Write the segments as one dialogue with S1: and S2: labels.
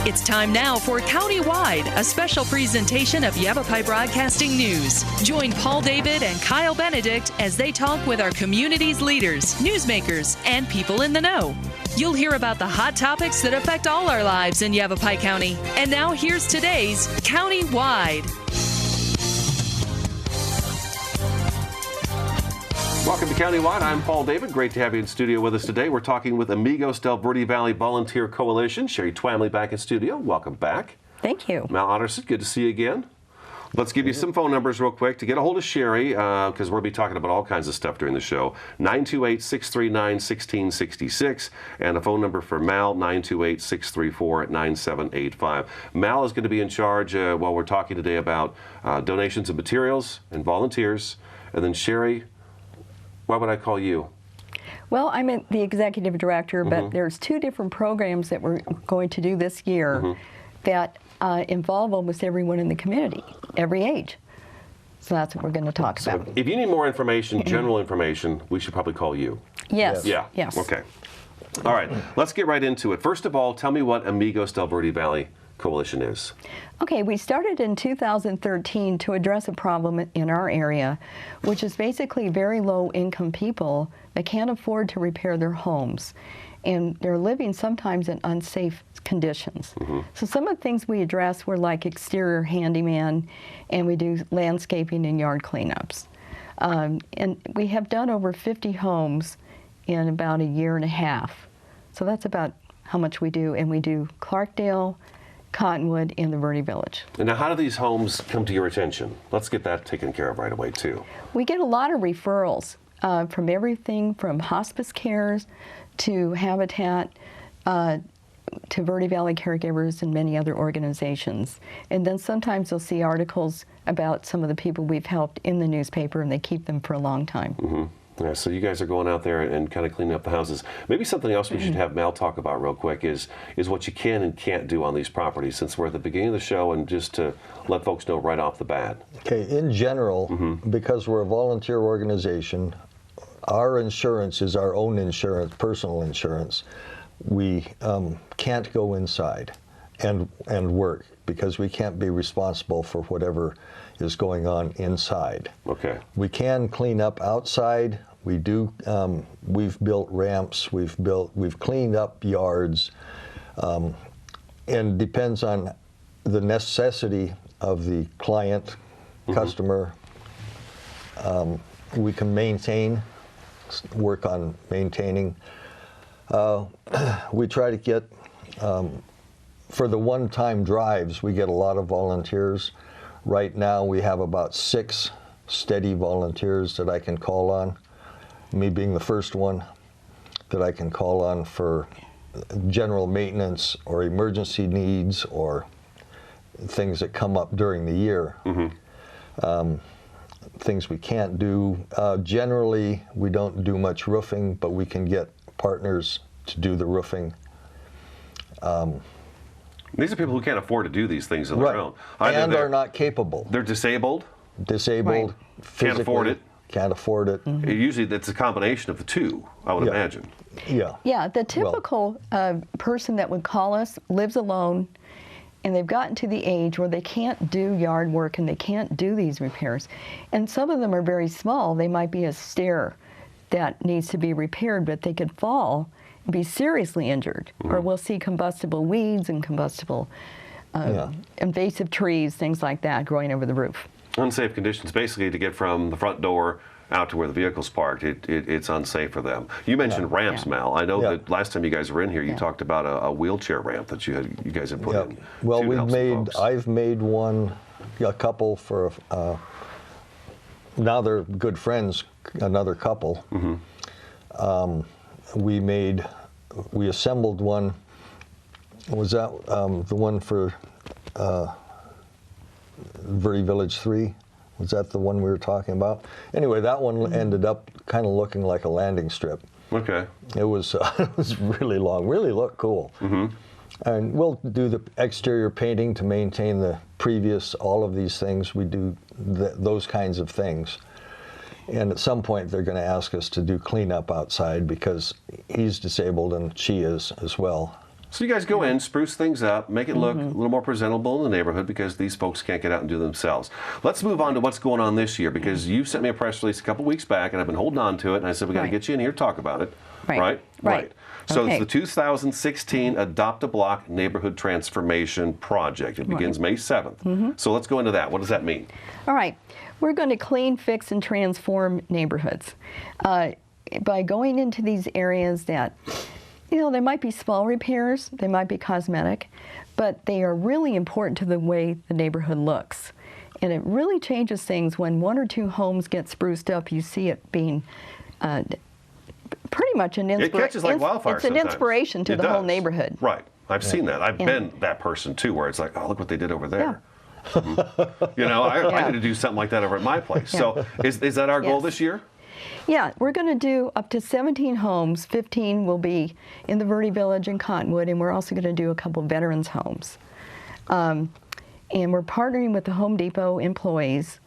S1: It's time now for Countywide, a special presentation of Yavapai Broadcasting News. Join Paul David and Kyle Benedict as they talk with our community's leaders, newsmakers, and people in the know. You'll hear about the hot topics that affect all our lives in Yavapai County. And now here's today's Countywide.
S2: Welcome to Countywide. I'm Paul David. Great to have you in studio with us today. We're talking with Amigos Del Verde Valley Volunteer Coalition. Sherry Twamley back in studio. Welcome back.
S3: Thank you.
S2: Mal Otterson, good to see you again. Let's give you some phone numbers real quick to get a hold of Sherry, because we'll be talking about all kinds of stuff during the show. 928-639-1666, and a phone number for Mal, 928-634-9785. Mal is going to be in charge while we're talking today about donations of materials and volunteers. And then Sherry, what would I call you?
S3: Well, I'm the executive director, but there's two different programs that we're going to do this year that involve almost everyone in the community, every age. So that's what we're going to talk about.
S2: If you need more information, general information, we should probably call you.
S3: Yes.
S2: Yeah.
S3: Yes.
S2: Okay. All right. Let's get right into it. First of all, tell me what Amigos Del Verde Valley Coalition is.
S3: Okay, we started in 2013 to address a problem in our area, which is basically very low-income people that can't afford to repair their homes, and they're living sometimes in unsafe conditions. So some of the things we address were like exterior handyman, and we do landscaping and yard cleanups. And we have done over 50 homes in about a year and a half. So that's about how much we do, and we do Clarkdale, Cottonwood, in the Verde Village.
S2: And now, how do these homes come to your attention? Let's get that taken care of right away, too.
S3: We get a lot of referrals from everything from hospice cares to Habitat to Verde Valley Caregivers and many other organizations. And then sometimes you'll see articles about some of the people we've helped in the newspaper, and they keep them for a long time.
S2: Yeah, so you guys are going out there and kind of cleaning up the houses. Maybe something else we should have Mal talk about real quick is what you can and can't do on these properties, since we're at the beginning of the show, and just to let folks know right off the bat.
S4: Okay, in general, because we're a volunteer organization, our insurance is our own insurance, personal insurance. We can't go inside and work because we can't be responsible for whatever is going on inside.
S2: Okay.
S4: We can clean up outside. We do. We've built ramps. We've cleaned up yards, and depends on the necessity of the client, customer. We can work on maintaining. We try to get for the one-time drives. We get a lot of volunteers. Right now, we have about 6 steady volunteers that I can call on, me being the first one that I can call on for general maintenance or emergency needs or things that come up during the year. Things we can't do. Generally, we don't do much roofing, but we can get partners to do the roofing.
S2: These are people who can't afford to do these things on their own.
S4: And are not capable.
S2: They're disabled.
S4: Disabled, physically.
S2: Can't afford it.
S4: Can't afford it.
S2: Usually that's a combination of the two, I would imagine.
S4: Yeah.
S3: Yeah, the typical person that would call us lives alone, and they've gotten to the age where they can't do yard work and they can't do these repairs. And some of them are very small. They might be a stair that needs to be repaired, but they could fall and be seriously injured. Or we'll see combustible weeds and combustible invasive trees, things like that, growing over the roof.
S2: Unsafe conditions, basically, to get from the front door out to where the vehicle's parked. It's unsafe for them. You mentioned ramps, Mal. I know that last time you guys were in here, you talked about a wheelchair ramp that you guys had put in.
S4: Well, I've made one, a couple for, now they're good friends, another couple. We assembled one. Was that the one for Verde Village 3? Was that the one we were talking about? Anyway, that one ended up kind of looking like a landing strip.
S2: Okay.
S4: It was really long, really looked cool. And we'll do the exterior painting to maintain the previous, all of these things. We do those kinds of things. And at some point, they're going to ask us to do cleanup outside because he's disabled and she is as well.
S2: So you guys go in, spruce things up, make it look a little more presentable in the neighborhood because these folks can't get out and do it themselves. Let's move on to what's going on this year because you sent me a press release a couple weeks back and I've been holding on to it and I said we got to get you in here to talk about it. Right. So it's the 2016 Adopt a Block Neighborhood Transformation Project. It begins May 7th. So let's go into that. What does that mean?
S3: All right. We're going to clean, fix, and transform neighborhoods by going into these areas that, you know, there might be small repairs, they might be cosmetic, but they are really important to the way the neighborhood looks. And it really changes things when 1 or 2 homes get spruced up. You see it being pretty much an inspiration.
S2: It catches like wildfire
S3: It's an inspiration to the whole neighborhood.
S2: Right. I've seen that. I've been that person too, where it's like, oh, look what they did over there. You know, I need to do something like that over at my place. So is that our goal this year?
S3: Yeah, we're going to do up to 17 homes. 15 will be in the Verde Village in Cottonwood, and we're also going to do a couple veterans homes. And we're partnering with the Home Depot employees,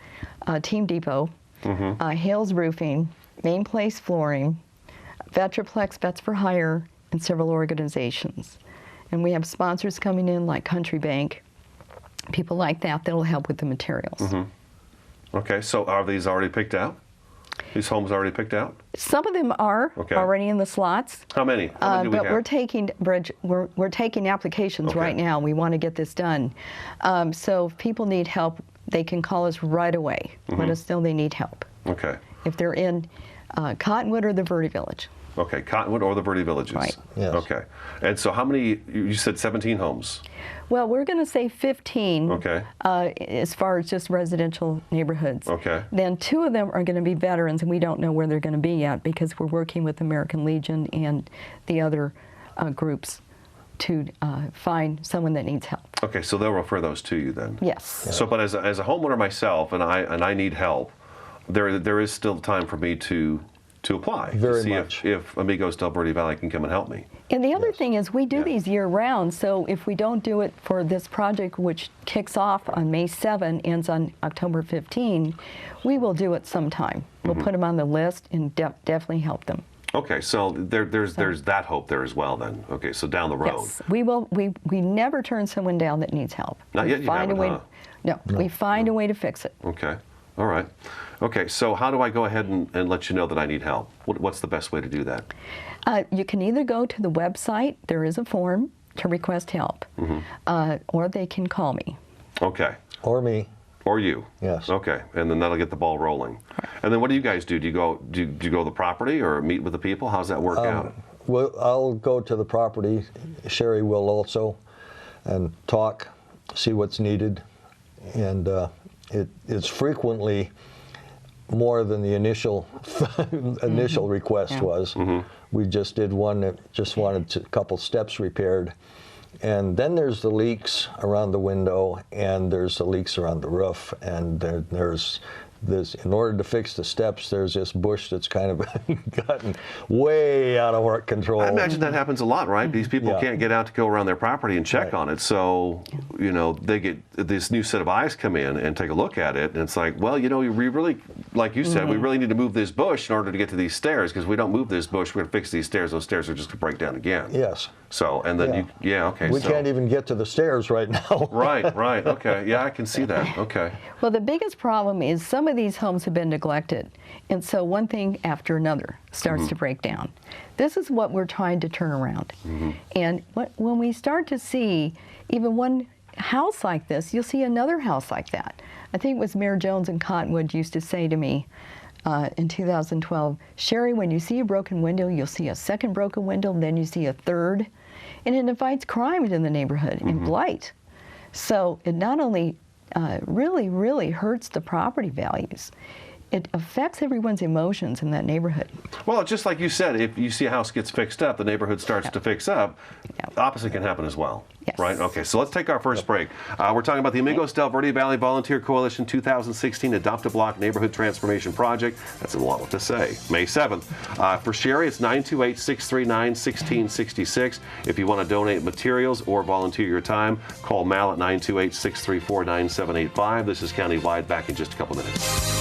S3: Team Depot, Hales Roofing, Main Place Flooring, Vetraplex Vets for Hire, and several organizations. And we have sponsors coming in like Country Bank, people like that will help with the materials.
S2: Okay, so are these already picked out? These homes already picked out?
S3: Some of them are already in the slots.
S2: How many? How many do we have?
S3: We're taking, Bridge, we're taking applications right now. We want to get this done. So if people need help, they can call us right away. Let us know they need help.
S2: Okay.
S3: If they're in Cottonwood or the Verde Village.
S2: Okay, Cottonwood or the Verde Villages.
S3: Right.
S4: Yes.
S2: Okay. And so how many, you said 17 homes?
S3: Well, we're going to say 15
S2: Okay.
S3: As far as just residential neighborhoods.
S2: Okay.
S3: Then 2 of them are going to be veterans, and we don't know where they're going to be yet because we're working with American Legion and the other groups to find someone that needs help.
S2: Okay, so they'll refer those to you then?
S3: Yes.
S2: So, but as a homeowner myself, and I need help, there is still time for me to apply
S4: Very
S2: to see
S4: much.
S2: if Amigos Del Verde Valley can come and help me.
S3: And the other thing is we do these year-round, so if we don't do it for this project, which kicks off on May 7, ends on October 15, we will do it sometime. We'll put them on the list and definitely help them.
S2: Okay, so there's that hope there as well then. Okay, so down the road.
S3: Yes, we will. We never turn someone down that needs help.
S2: Not yet you haven't, huh?
S3: No, we find a way to fix it.
S2: Okay, all right. Okay, so how do I go ahead and let you know that I need help? What's the best way to do that?
S3: You can either go to the website, there is a form to request help, or they can call me.
S2: Okay.
S4: Or me.
S2: Or you.
S4: Yes.
S2: Okay, and then that'll get the ball rolling. And then what do you guys do? Do you go to the property or meet with the people? How's that work out?
S4: Well, I'll go to the property. Sherry will also, and talk, see what's needed, and it's frequently more than the initial request was. We just did one that just wanted a couple steps repaired. And then there's the leaks around the window, and there's the leaks around the roof, and there's this. In order to fix the steps, there's this bush that's kind of gotten way out of work control.
S2: I imagine that happens a lot, right? These people can't get out to go around their property and check on it, so you know they get this new set of eyes come in and take a look at it, and it's like, well, you know, we really, like you said, we really need to move this bush in order to get to these stairs, because if we don't move this bush, we're going to fix these stairs. Those stairs are just going to break down again.
S4: Yes.
S2: So, and then okay.
S4: We can't even get to the stairs right now.
S2: Right, okay. Yeah, I can see that. Okay.
S3: Well, the biggest problem is some of these homes have been neglected, and so one thing after another starts to break down. This is what we're trying to turn around. And when we start to see even one house like this, you'll see another house like that. I think it was Mayor Jones in Cottonwood used to say to me in 2012, Sherry, when you see a broken window, you'll see a second broken window, then you see a third, and it invites crime in the neighborhood and blight. So it not only really, really hurts the property values, it affects everyone's emotions in that neighborhood.
S2: Well, just like you said, if you see a house gets fixed up, the neighborhood starts to fix up, the opposite can happen as well.
S3: Yes.
S2: Right? Okay, so let's take our first break. We're talking about the Amigos Del Verde Valley Volunteer Coalition 2016 Adopt a Block Neighborhood Transformation Project. That's a lot to say. May 7th. For Sherry, it's 928-639-1666. If you want to donate materials or volunteer your time, call Mal at 928-634-9785. This is Countywide. Back in just a couple minutes.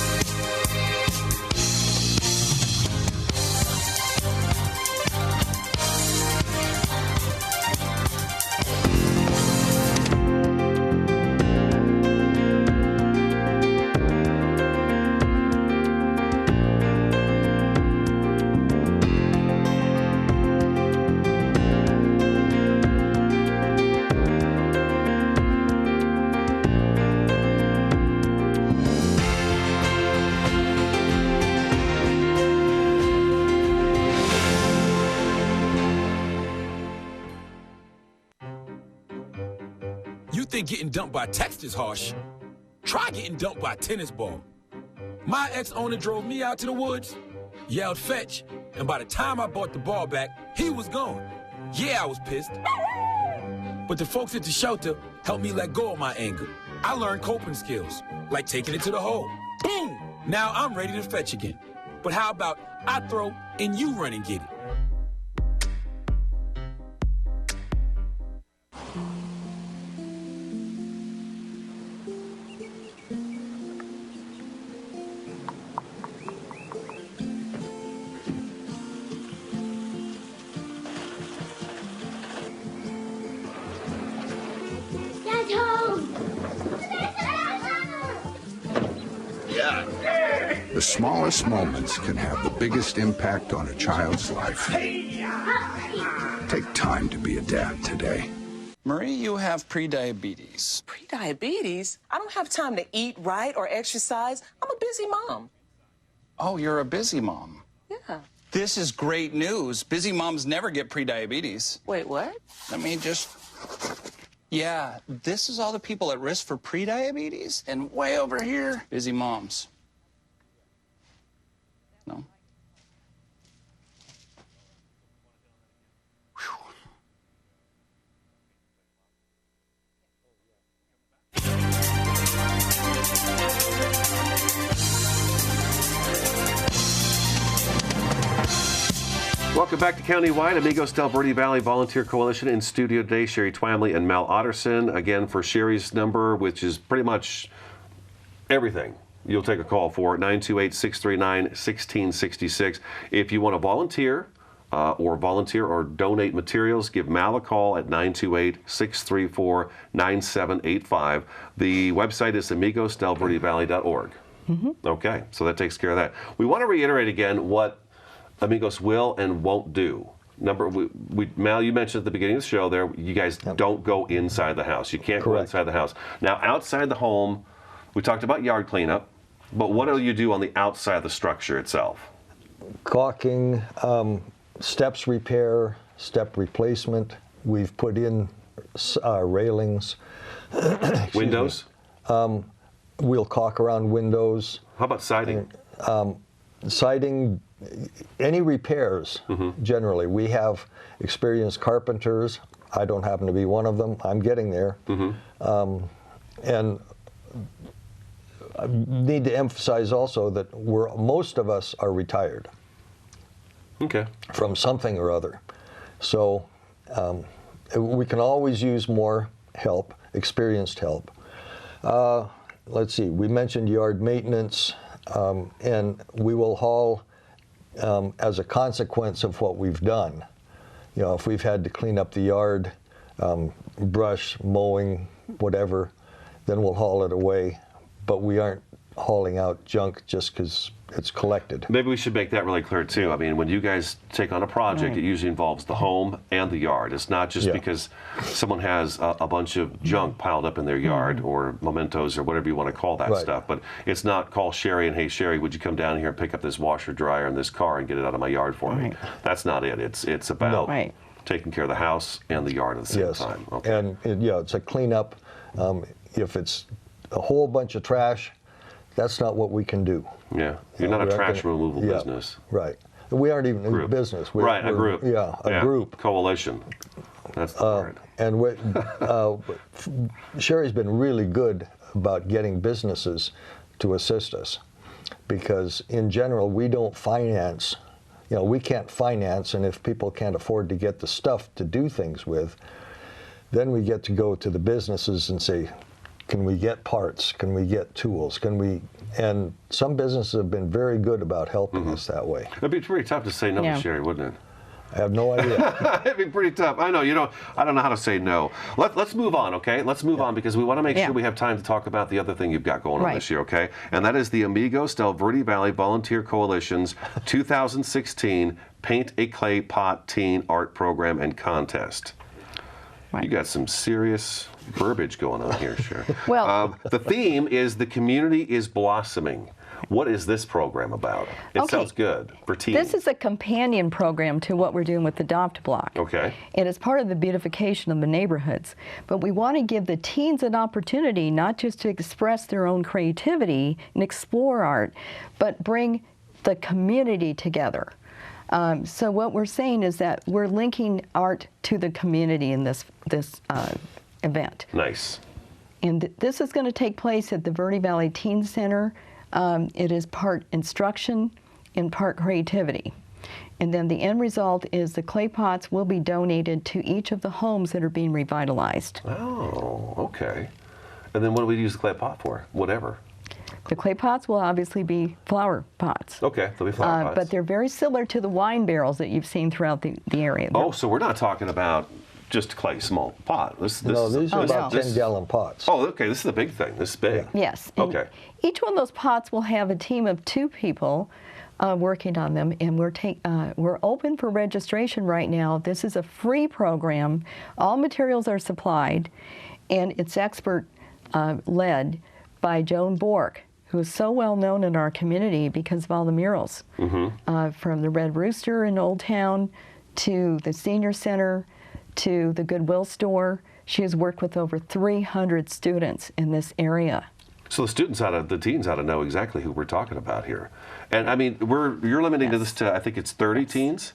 S5: You think getting dumped by text is harsh? Try getting dumped by a tennis ball. My ex-owner drove me out to the woods, yelled fetch, and by the time I bought the ball back, he was gone. Yeah, I was pissed. But the folks at the shelter helped me let go of my anger. I learned coping skills, like taking it to the hole. Boom! Now I'm ready to fetch again. But how about I throw and you run and get it?
S6: The smallest moments can have the biggest impact on a child's life. Take time to be a dad today.
S7: Marie, you have prediabetes.
S8: Prediabetes? I don't have time to eat right or exercise. I'm a busy mom.
S7: Oh, you're a busy mom.
S8: Yeah.
S7: This is great news. Busy moms never get prediabetes.
S8: Wait, what?
S7: Let me just... Yeah, this is all the people at risk for prediabetes, and way over here, busy moms. No?
S2: Welcome back to Countywide, Amigos Del Verde Valley Volunteer Coalition. In studio today, Sherry Twamley and Mel Otterson. Again, for Sherry's number, which is pretty much everything you'll take a call for, 928-639-1666. If you want to volunteer or donate materials, give Mal a call at 928-634-9785. The website is amigosdelverdevalley.org. Okay, so that takes care of that. We want to reiterate again what Amigos will and won't do. Mal, you mentioned at the beginning of the show there, you guys don't go inside the house. You can't go inside the house. Now, outside the home, we talked about yard cleanup, but what do you do on the outside of the structure itself?
S4: Caulking, steps repair, step replacement. We've put in railings.
S2: Windows?
S4: We'll caulk around windows.
S2: How about siding?
S4: Siding, any repairs, generally. We have experienced carpenters. I don't happen to be one of them. I'm getting there. And I need to emphasize also that most of us are retired.
S2: Okay.
S4: From something or other. So we can always use more help, experienced help. Let's see, we mentioned yard maintenance, and we will haul as a consequence of what we've done. You know, if we've had to clean up the yard, brush, mowing, whatever, then we'll haul it away. But we aren't hauling out junk just because it's collected.
S2: Maybe we should make that really clear too. I mean, when you guys take on a project, it usually involves the home and the yard. It's not just because someone has a bunch of junk piled up in their yard or mementos or whatever you want to call that stuff. But it's not call Sherry and, hey Sherry, would you come down here and pick up this washer dryer in this car and get it out of my yard for me? That's not it. It's about taking care of the house and the yard at the same time. Okay.
S4: And it's a cleanup. If it's a whole bunch of trash, that's not what we can do.
S2: Yeah, you're not a trash removal business.
S4: Right. We aren't even in business.
S2: A group.
S4: Yeah, a group.
S2: Coalition. That's the word.
S4: And Sherry's been really good about getting businesses to assist us, because in general we don't finance. You know, we can't finance, and if people can't afford to get the stuff to do things with, then we get to go to the businesses and say, can we get parts? Can we get tools? Can we? And some businesses have been very good about helping us that way.
S2: It'd be pretty tough to say no to Sherry, wouldn't it?
S4: I have no idea.
S2: It'd be pretty tough. I know, I don't know how to say no. Let's move on, okay? Let's move on, because we want to make sure we have time to talk about the other thing you've got going on this year, okay? And that is the Amigos Del Verde Valley Volunteer Coalition's 2016 Paint a Clay Pot Teen Art Program and Contest. You got some serious verbiage going on here, Sherry.
S3: Well,
S2: the theme is the community is blossoming. What is this program about? It sounds good for teens.
S3: This is a companion program to what we're doing with Adopt Block.
S2: Okay.
S3: And it's part of the beautification of the neighborhoods. But we want to give the teens an opportunity not just to express their own creativity and explore art, but bring the community together. So what we're saying is that we're linking art to the community in this event.
S2: Nice.
S3: And this is going to take place at the Verde Valley Teen Center. It is part instruction and part creativity. And then the end result is the clay pots will be donated to each of the homes that are being revitalized.
S2: Oh, okay. And then what do we use the clay pot for? Whatever.
S3: The clay pots will obviously be flower pots.
S2: Okay, they'll be flower pots.
S3: But they're very similar to the wine barrels that you've seen throughout the area.
S2: Oh, so we're not talking about just clay small pot.
S4: No, these are about 10-gallon pots.
S2: Oh, okay, this is the big thing. This is big.
S3: Yes.
S2: Okay.
S3: Each one of those pots will have a team of 2 people working on them, and we're open for registration right now. This is a free program. All materials are supplied, and it's expert led by Joan Bork, who is so well known in our community because of all the murals, from the Red Rooster in Old Town to the Senior Center to the Goodwill store. She has worked with over 300 students in this area.
S2: So the teens ought to know exactly who we're talking about here. And I mean, you're limiting this to, I think it's 30 teens?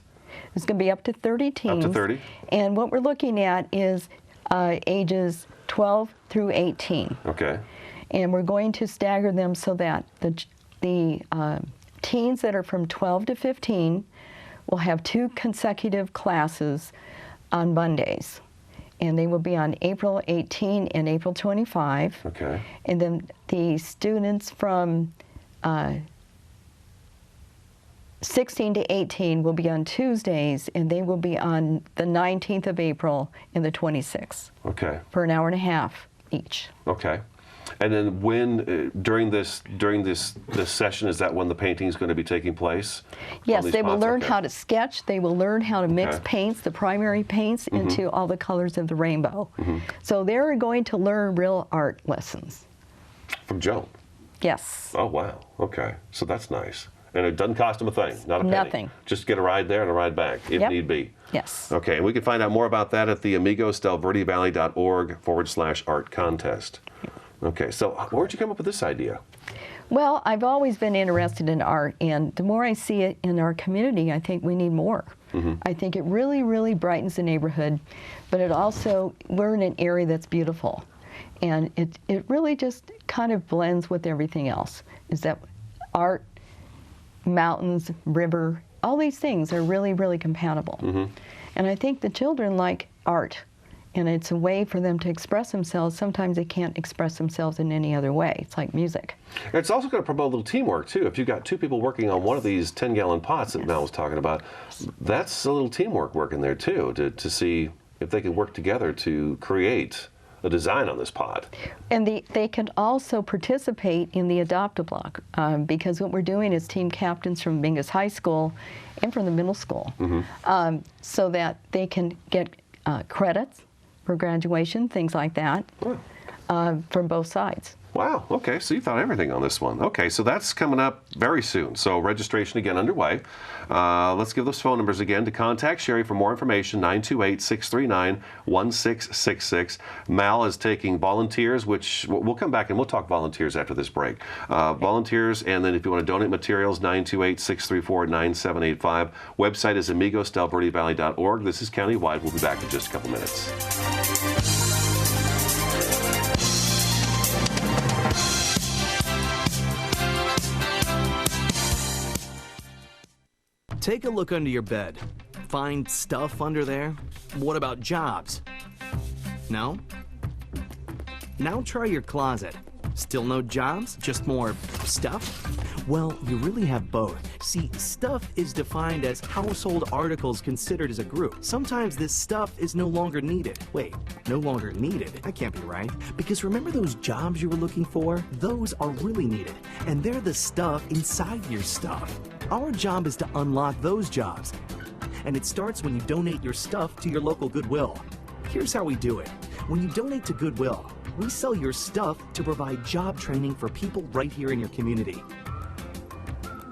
S3: It's going to be up to 30 teens.
S2: Up to 30?
S3: And what we're looking at is ages 12 through 18.
S2: Okay.
S3: And we're going to stagger them so that the teens that are from 12 to 15 will have 2 consecutive classes on Mondays. And they will be on April 18 and April 25.
S2: Okay.
S3: And then the students from 16 to 18 will be on Tuesdays, and they will be on the 19th of April and the 26th.
S2: Okay.
S3: For an hour and a half each.
S2: Okay. And then when during this session, is that when the painting is going to be taking place?
S3: Yes, they will learn how to sketch. They will learn how to mix paints, the primary paints, into all the colors of the rainbow. So they're going to learn real art lessons.
S2: From Joan?
S3: Yes.
S2: Oh, wow. Okay. So that's nice. And it doesn't cost them a thing, not a penny.
S3: Nothing.
S2: Just get a ride there and a ride back, if need be.
S3: Yes.
S2: Okay, and we can find out more about that at the amigosdelverdevalley.org/art contest. Okay, so where'd you come up with this idea?
S3: Well, I've always been interested in art, and the more I see it in our community, I think we need more. I think it really, really brightens the neighborhood, but it also, we're in an area that's beautiful, and it really just kind of blends with everything else, is that art, mountains, river, all these things are really, really compatible. And I think the children like art. And it's a way for them to express themselves. Sometimes they can't express themselves in any other way. It's like music.
S2: It's also going to promote a little teamwork, too. If you've got 2 people working on one of these 10-gallon pots that Mel was talking about, that's a little teamwork working there, too, to see if they can work together to create a design on this pot.
S3: And they can also participate in the Adopt-A-Block, because what we're doing is team captains from Mingus High School and from the middle school, so that they can get credits for graduation, things like that, from both sides.
S2: Wow, okay, so you thought everything on this one. Okay, so that's coming up very soon. So registration again underway. Let's give those phone numbers again to contact Sherry for more information, 928-639-1666. Mal is taking volunteers, which we'll come back and we'll talk volunteers after this break. Volunteers, and then if you want to donate materials, 928-634-9785. Website is amigosdelverdevalley.org. This is Countywide. We'll be back in just a couple minutes.
S9: Take a look under your bed. Find stuff under there? What about jobs? No? Now try your closet. Still no jobs? Just more stuff? Well, you really have both. See, stuff is defined as household articles considered as a group. Sometimes this stuff is no longer needed. Wait, no longer needed? That can't be right. Because remember those jobs you were looking for? Those are really needed. And they're the stuff inside your stuff. Our job is to unlock those jobs. And it starts when you donate your stuff to your local Goodwill. Here's how we do it. When you donate to Goodwill, we sell your stuff to provide job training for people right here in your community.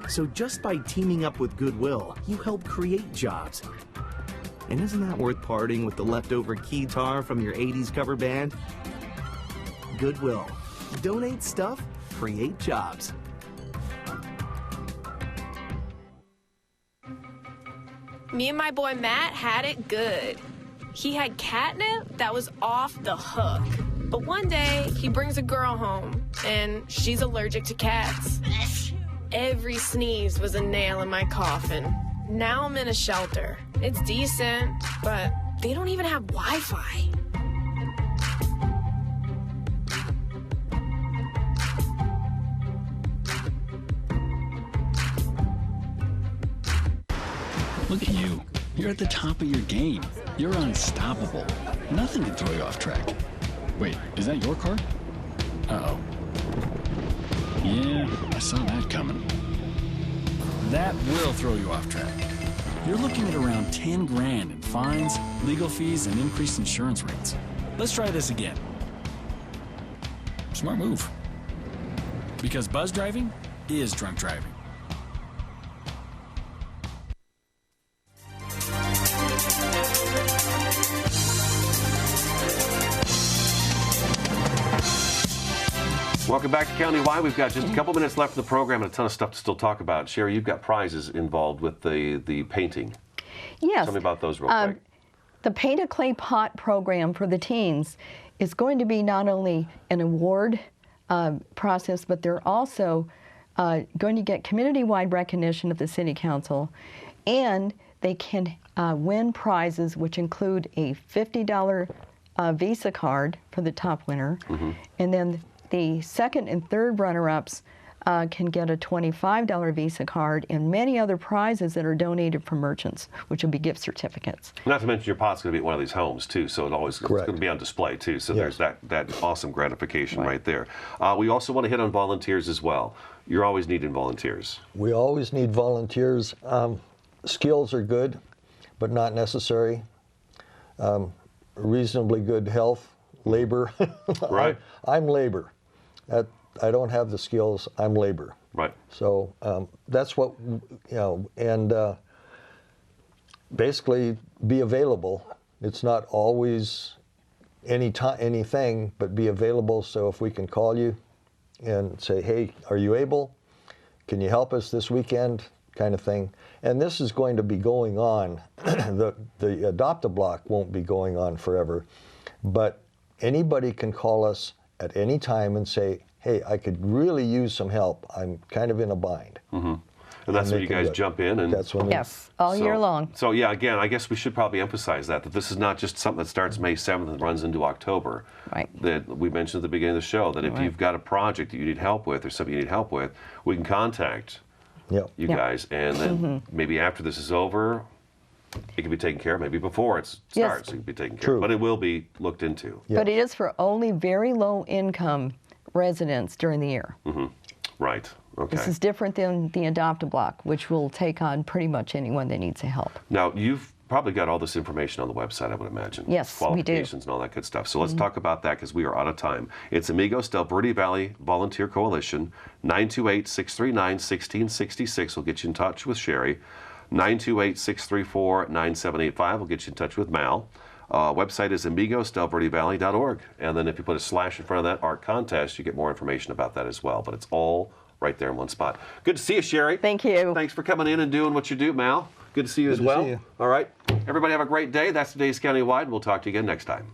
S9: So just by teaming up with Goodwill, you help create jobs. And isn't that worth parting with the leftover keytar from your 80s cover band? Goodwill. Donate stuff, create jobs.
S10: Me and my boy Matt had it good. He had catnip that was off the hook. But one day, he brings a girl home, and she's allergic to cats. Every sneeze was a nail in my coffin. Now I'm in a shelter. It's decent, but they don't even have Wi-Fi.
S11: Look at you. You're at the top of your game. You're unstoppable. Nothing can throw you off track. Wait, is that your car? Uh-oh. Yeah, I saw that coming. That will throw you off track. You're looking at around 10 grand in fines, legal fees, and increased insurance rates. Let's try this again. Smart move. Because buzz driving is drunk driving.
S2: Welcome back to Countywide. We've got just a couple minutes left in the program and a ton of stuff to still talk about. Sherry, you've got prizes involved with the painting.
S3: Yes.
S2: Tell me about those real quick.
S3: The Paint a Clay Pot program for the teens is going to be not only an award process, but they're also going to get community-wide recognition of the City Council, and they can win prizes which include a $50 Visa card for the top winner, and then the second and third runner-ups can get a $25 Visa card and many other prizes that are donated from merchants, which will be gift certificates.
S2: Not to mention your pot's going to be at one of these homes, too, so it's going to be on display, too. So there's that awesome gratification right there. We also want to hit on volunteers as well. You're always needing volunteers.
S4: We always need volunteers. Skills are good, but not necessary. Reasonably good health, labor.
S2: Right.
S4: I'm labor. I don't have the skills. I'm labor.
S2: Right.
S4: So that's what, and basically be available. It's not always anything, but be available. So if we can call you and say, hey, are you able? Can you help us this weekend? Kind of thing. And this is going to be going on. The Adopt-A-Block won't be going on forever, but anybody can call us at any time and say, hey, I could really use some help. I'm kind of in a bind.
S2: And that's when you guys jump in. And
S4: that's when
S3: all year long.
S2: So yeah, again, I guess we should probably emphasize that this is not just something that starts May 7th and runs into October.
S3: Right.
S2: That we mentioned at the beginning of the show, that if you've got a project that you need help with or something you need help with, we can contact you guys. And then maybe after this is over, it can be taken care of. Maybe before it starts, it can be taken care of. But it will be looked into.
S3: But it is for only very low income residents during the year.
S2: Right. Okay.
S3: This is different than the Adopt-A-Block, which will take on pretty much anyone that needs help.
S2: Now, you've probably got all this information on the website, I would imagine.
S3: Yes, we do.
S2: Qualifications and all that good stuff. So let's talk about that because we are out of time. It's Amigos Del Verde Valley Volunteer Coalition. 928-639-1666 will get you in touch with Sherry. 928-634-9785 will get you in touch with Mal. Website is amigosdelverdevalley.org. And then if you put a slash in front of that art contest, you get more information about that as well. But it's all right there in one spot. Good to see you, Sherry.
S3: Thank you.
S2: Thanks for coming in and doing what you do, Mal. Good to see you as well.
S4: See you.
S2: All right. Everybody have a great day. That's today's Countywide. We'll talk to you again next time.